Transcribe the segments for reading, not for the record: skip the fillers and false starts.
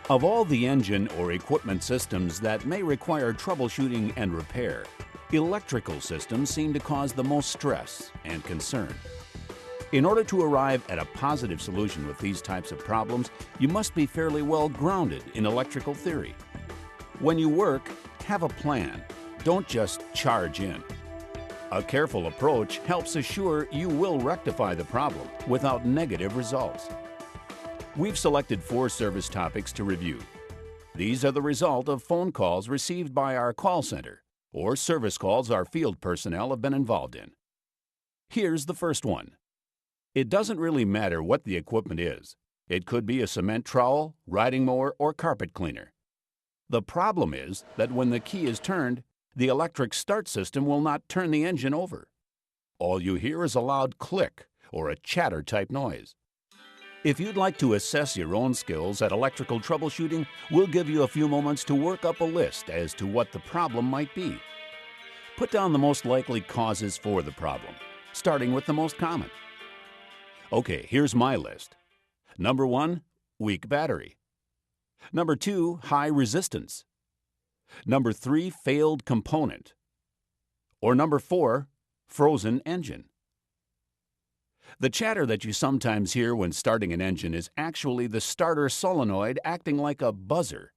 Of all the engine or equipment systems that may require troubleshooting and repair, electrical systems seem to cause the most stress and concern. In order to arrive at a positive solution with these types of problems, you must be fairly well grounded in electrical theory. When you work, have a plan. Don't just charge in. A careful approach helps assure you will rectify the problem without negative results. We've selected 4 service topics to review. These are the result of phone calls received by our call center or service calls our field personnel have been involved in. Here's the first one. It doesn't really matter what the equipment is. It could be a cement trowel, riding mower, or carpet cleaner. The problem is that when the key is turned, the electric start system will not turn the engine over. All you hear is a loud click or a chatter-type noise. If you'd like to assess your own skills at electrical troubleshooting, we'll give you a few moments to work up a list as to what the problem might be. Put down the most likely causes for the problem, starting with the most common. Okay, here's my list. Number 1, weak battery. Number 2, high resistance. Number 3, failed component. Or number 4, frozen engine. The chatter that you sometimes hear when starting an engine is actually the starter solenoid acting like a buzzer.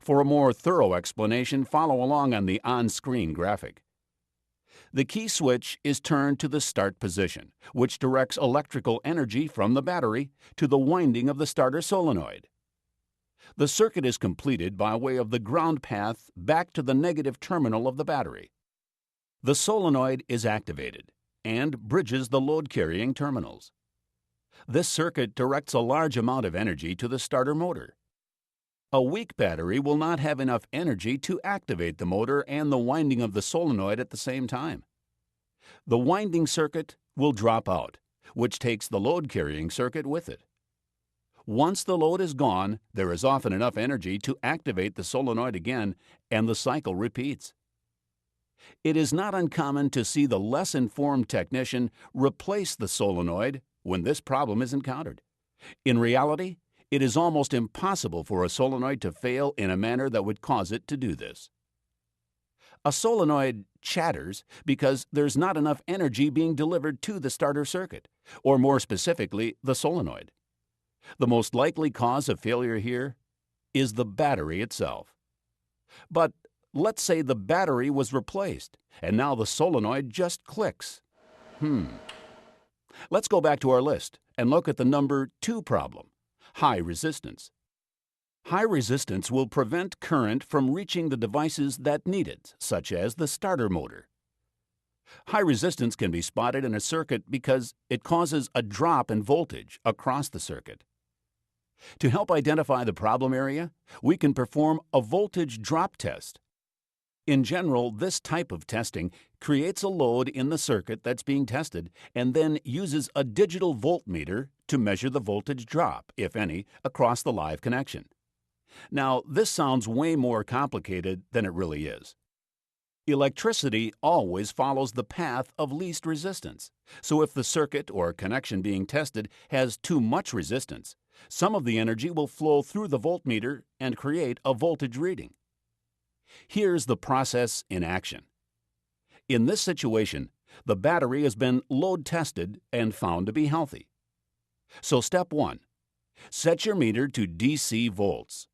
For a more thorough explanation, follow along on the on-screen graphic. The key switch is turned to the start position, which directs electrical energy from the battery to the winding of the starter solenoid. The circuit is completed by way of the ground path back to the negative terminal of the battery. The solenoid is activated and bridges the load-carrying terminals. This circuit directs a large amount of energy to the starter motor. A weak battery will not have enough energy to activate the motor and the winding of the solenoid at the same time. The winding circuit will drop out, which takes the load-carrying circuit with it. Once the load is gone, there is often enough energy to activate the solenoid again, and the cycle repeats. It is not uncommon to see the less informed technician replace the solenoid when this problem is encountered. In reality, it is almost impossible for a solenoid to fail in a manner that would cause it to do this. A solenoid chatters because there's not enough energy being delivered to the starter circuit, or more specifically, the solenoid. The most likely cause of failure here is the battery itself. But let's say the battery was replaced, and now the solenoid just clicks. Let's go back to our list and look at the number 2 problem, high resistance. High resistance will prevent current from reaching the devices that need it, such as the starter motor. High resistance can be spotted in a circuit because it causes a drop in voltage across the circuit. To help identify the problem area, we can perform a voltage drop test. In general, this type of testing creates a load in the circuit that's being tested and then uses a digital voltmeter to measure the voltage drop, if any, across the live connection. Now, this sounds way more complicated than it really is. Electricity always follows the path of least resistance, so if the circuit or connection being tested has too much resistance, some of the energy will flow through the voltmeter and create a voltage reading. Here's the process in action. In this situation, the battery has been load tested and found to be healthy. So step 1, set your meter to DC volts.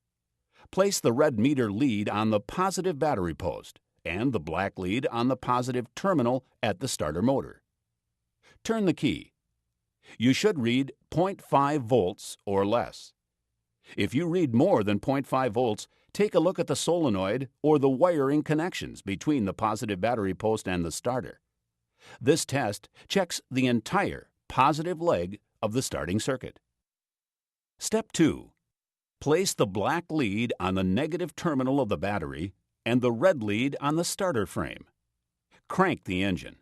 Place the red meter lead on the positive battery post and the black lead on the positive terminal at the starter motor. Turn the key. You should read 0.5 volts or less. If you read more than 0.5 volts, take a look at the solenoid or the wiring connections between the positive battery post and the starter. This test checks the entire positive leg of the starting circuit. Step 2. Place the black lead on the negative terminal of the battery and the red lead on the starter frame. Crank the engine.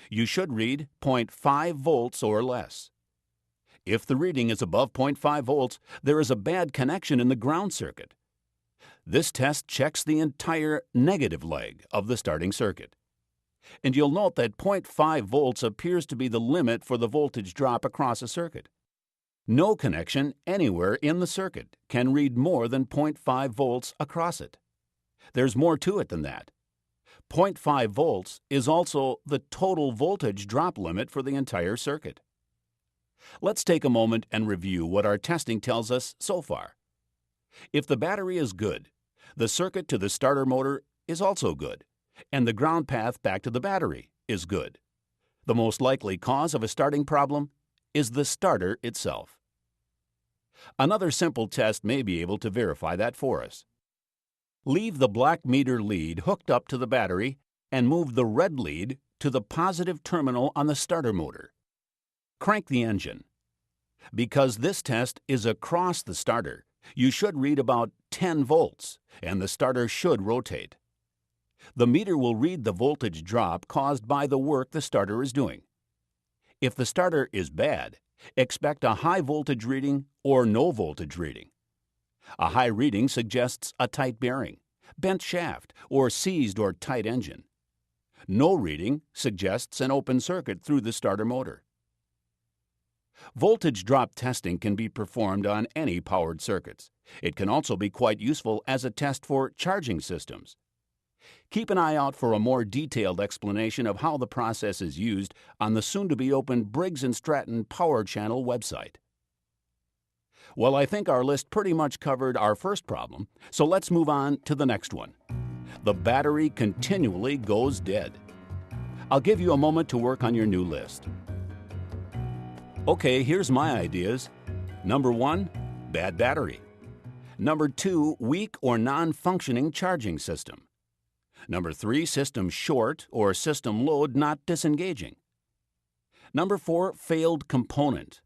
You should read 0.5 volts or less. If the reading is above 0.5 volts, there is a bad connection in the ground circuit. This test checks the entire negative leg of the starting circuit. And you'll note that 0.5 volts appears to be the limit for the voltage drop across a circuit. No connection anywhere in the circuit can read more than 0.5 volts across it. There's more to it than that. 0.5 volts is also the total voltage drop limit for the entire circuit. Let's take a moment and review what our testing tells us so far. If the battery is good, the circuit to the starter motor is also good, and the ground path back to the battery is good. The most likely cause of a starting problem is the starter itself. Another simple test may be able to verify that for us. Leave the black meter lead hooked up to the battery and move the red lead to the positive terminal on the starter motor. Crank the engine. Because this test is across the starter, you should read about 10 volts, and the starter should rotate. The meter will read the voltage drop caused by the work the starter is doing. If the starter is bad, expect a high voltage reading or no voltage reading. A high reading suggests a tight bearing, bent shaft, or seized or tight engine. No reading suggests an open circuit through the starter motor. Voltage drop testing can be performed on any powered circuits. It can also be quite useful as a test for charging systems. Keep an eye out for a more detailed explanation of how the process is used on the soon-to-be-open Briggs&Stratton Power Channel website. Well, I think our list pretty much covered our first problem, so let's move on to the next one. The battery continually goes dead. I'll give you a moment to work on your new list. Okay, here's my ideas. Number 1, bad battery. Number 2, weak or non-functioning charging system. Number 3, system short or system load not disengaging. Number 4, failed component.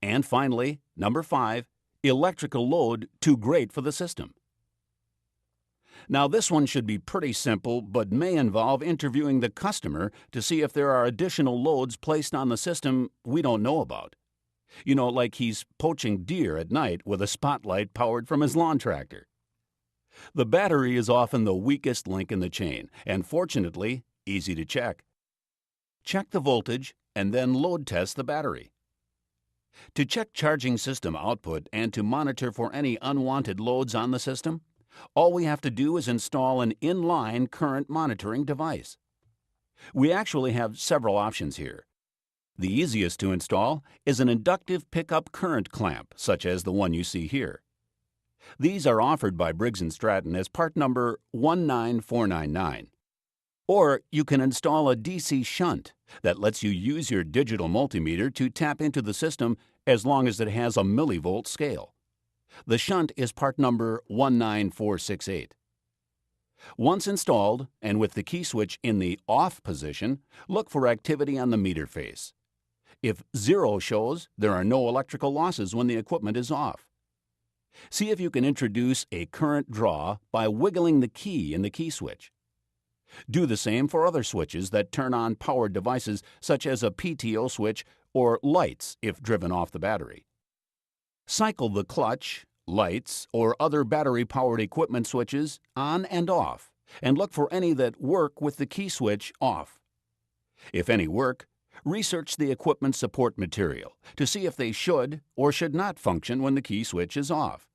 And finally, number 5, electrical load too great for the system. Now this one should be pretty simple, but may involve interviewing the customer to see if there are additional loads placed on the system we don't know about. You know, like he's poaching deer at night with a spotlight powered from his lawn tractor. The battery is often the weakest link in the chain, and fortunately, easy to check. Check the voltage and then load test the battery. To check charging system output and to monitor for any unwanted loads on the system, all we have to do is install an inline current monitoring device. We actually have several options here. The easiest to install is an inductive pickup current clamp, such as the one you see here. These are offered by Briggs&Stratton as part number 19499. Or you can install a DC shunt that lets you use your digital multimeter to tap into the system as long as it has a millivolt scale. The shunt is part number 19468. Once installed, and with the key switch in the off position, look for activity on the meter face. If 0 shows, there are no electrical losses when the equipment is off. See if you can introduce a current draw by wiggling the key in the key switch. Do the same for other switches that turn on powered devices such as a PTO switch or lights if driven off the battery. Cycle the clutch, lights, or other battery-powered equipment switches on and off, and look for any that work with the key switch off. If any work, research the equipment support material to see if they should or should not function when the key switch is off.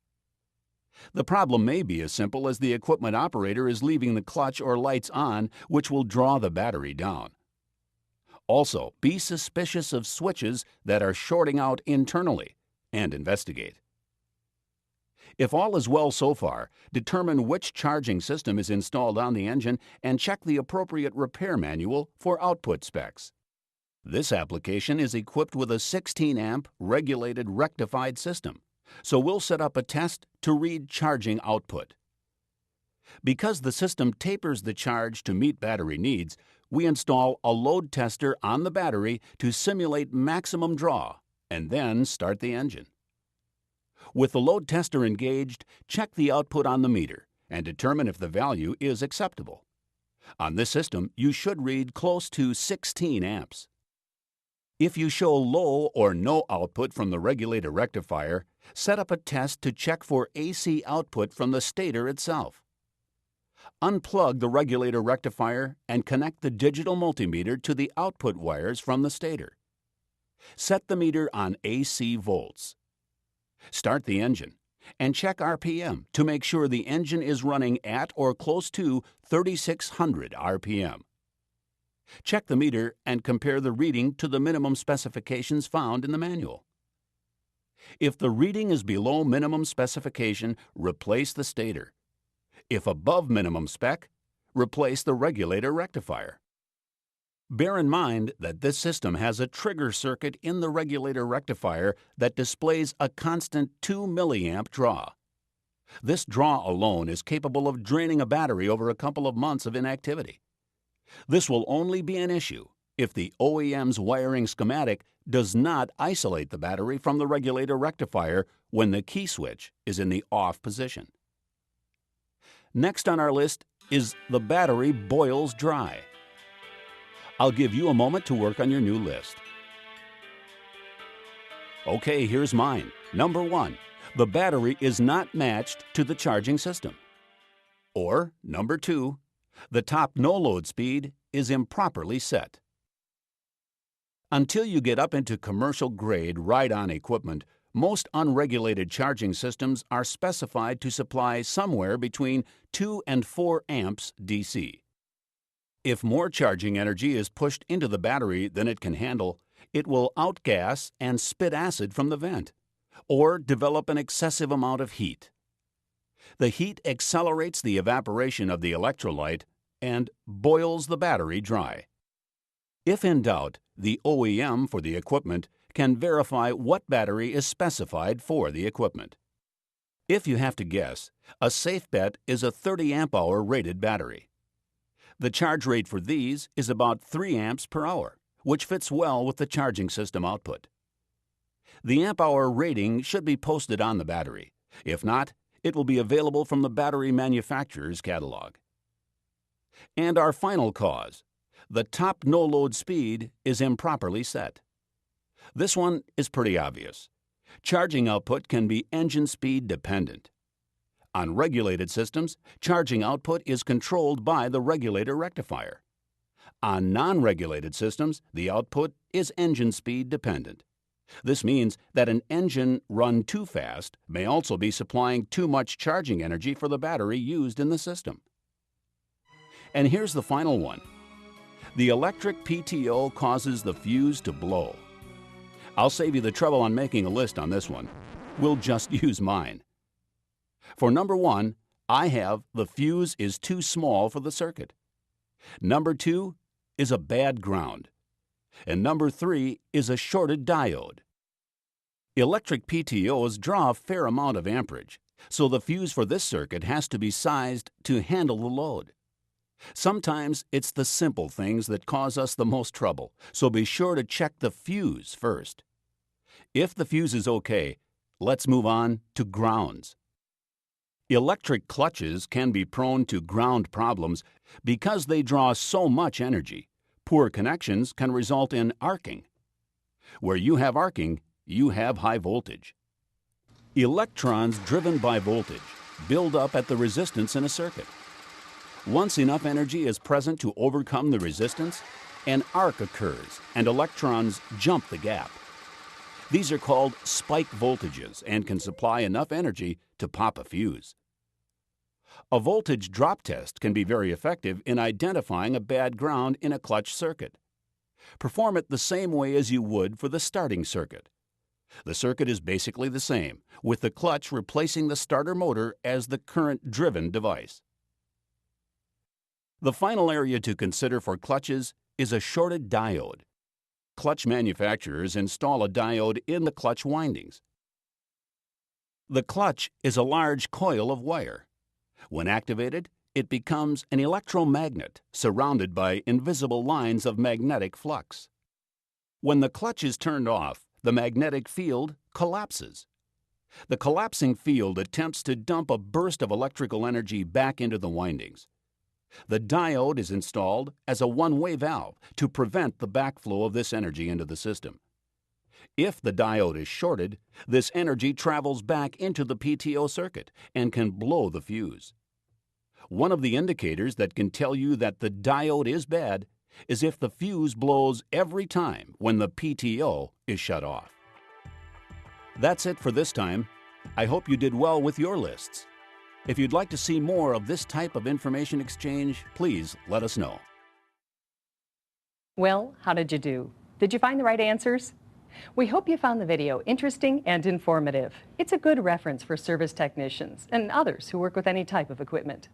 The problem may be as simple as the equipment operator is leaving the clutch or lights on, which will draw the battery down. Also, be suspicious of switches that are shorting out internally and investigate. If all is well so far, determine which charging system is installed on the engine and check the appropriate repair manual for output specs. This application is equipped with a 16-amp regulated rectified system, so we'll set up a test to read charging output. Because the system tapers the charge to meet battery needs, we install a load tester on the battery to simulate maximum draw and then start the engine. With the load tester engaged, check the output on the meter and determine if the value is acceptable. On this system, you should read close to 16 amps. If you show low or no output from the regulator rectifier, set up a test to check for AC output from the stator itself. Unplug the regulator rectifier and connect the digital multimeter to the output wires from the stator. Set the meter on AC volts. Start the engine and check RPM to make sure the engine is running at or close to 3,600 RPM. Check the meter and compare the reading to the minimum specifications found in the manual. If the reading is below minimum specification, replace the stator. If above minimum spec, replace the regulator rectifier. Bear in mind that this system has a trigger circuit in the regulator rectifier that displays a constant 2 milliamp draw. This draw alone is capable of draining a battery over a couple of months of inactivity. This will only be an issue if the OEM's wiring schematic does not isolate the battery from the regulator rectifier when the key switch is in the off position. Next on our list is the battery boils dry. I'll give you a moment to work on your new list. Okay, here's mine. Number 1, the battery is not matched to the charging system. Or, number 2, the top no-load speed is improperly set. Until you get up into commercial-grade ride-on equipment, most unregulated charging systems are specified to supply somewhere between 2 and 4 amps DC. If more charging energy is pushed into the battery than it can handle, it will outgas and spit acid from the vent, or develop an excessive amount of heat. The heat accelerates the evaporation of the electrolyte and boils the battery dry. If in doubt, the OEM for the equipment can verify what battery is specified for the equipment. If you have to guess, a safe bet is a 30 amp-hour rated battery. The charge rate for these is about 3 amps per hour, which fits well with the charging system output. The amp-hour rating should be posted on the battery. If not, it will be available from the battery manufacturer's catalog. And our final cause, the top no-load speed is improperly set. This one is pretty obvious. Charging output can be engine speed dependent. On regulated systems, charging output is controlled by the regulator rectifier. On non-regulated systems, the output is engine speed dependent. This means that an engine run too fast may also be supplying too much charging energy for the battery used in the system. And here's the final one. The electric PTO causes the fuse to blow. I'll save you the trouble on making a list on this one. We'll just use mine. For number 1, I have the fuse is too small for the circuit. Number 2 is a bad ground. And number 3 is a shorted diode. Electric PTOs draw a fair amount of amperage, so the fuse for this circuit has to be sized to handle the load. Sometimes it's the simple things that cause us the most trouble, so be sure to check the fuse first. If the fuse is okay, let's move on to grounds. Electric clutches can be prone to ground problems because they draw so much energy. Poor connections can result in arcing. Where you have arcing, you have high voltage. Electrons driven by voltage build up at the resistance in a circuit. Once enough energy is present to overcome the resistance, an arc occurs and electrons jump the gap. These are called spike voltages and can supply enough energy to pop a fuse. A voltage drop test can be very effective in identifying a bad ground in a clutch circuit. Perform it the same way as you would for the starting circuit. The circuit is basically the same, with the clutch replacing the starter motor as the current-driven device. The final area to consider for clutches is a shorted diode. Clutch manufacturers install a diode in the clutch windings. The clutch is a large coil of wire. When activated, it becomes an electromagnet surrounded by invisible lines of magnetic flux. When the clutch is turned off, the magnetic field collapses. The collapsing field attempts to dump a burst of electrical energy back into the windings. The diode is installed as a one-way valve to prevent the backflow of this energy into the system. If the diode is shorted, this energy travels back into the PTO circuit and can blow the fuse. One of the indicators that can tell you that the diode is bad is if the fuse blows every time when the PTO is shut off. That's it for this time. I hope you did well with your lists. If you'd like to see more of this type of information exchange, please let us know. Well, how did you do? Did you find the right answers? We hope you found the video interesting and informative. It's a good reference for service technicians and others who work with any type of equipment.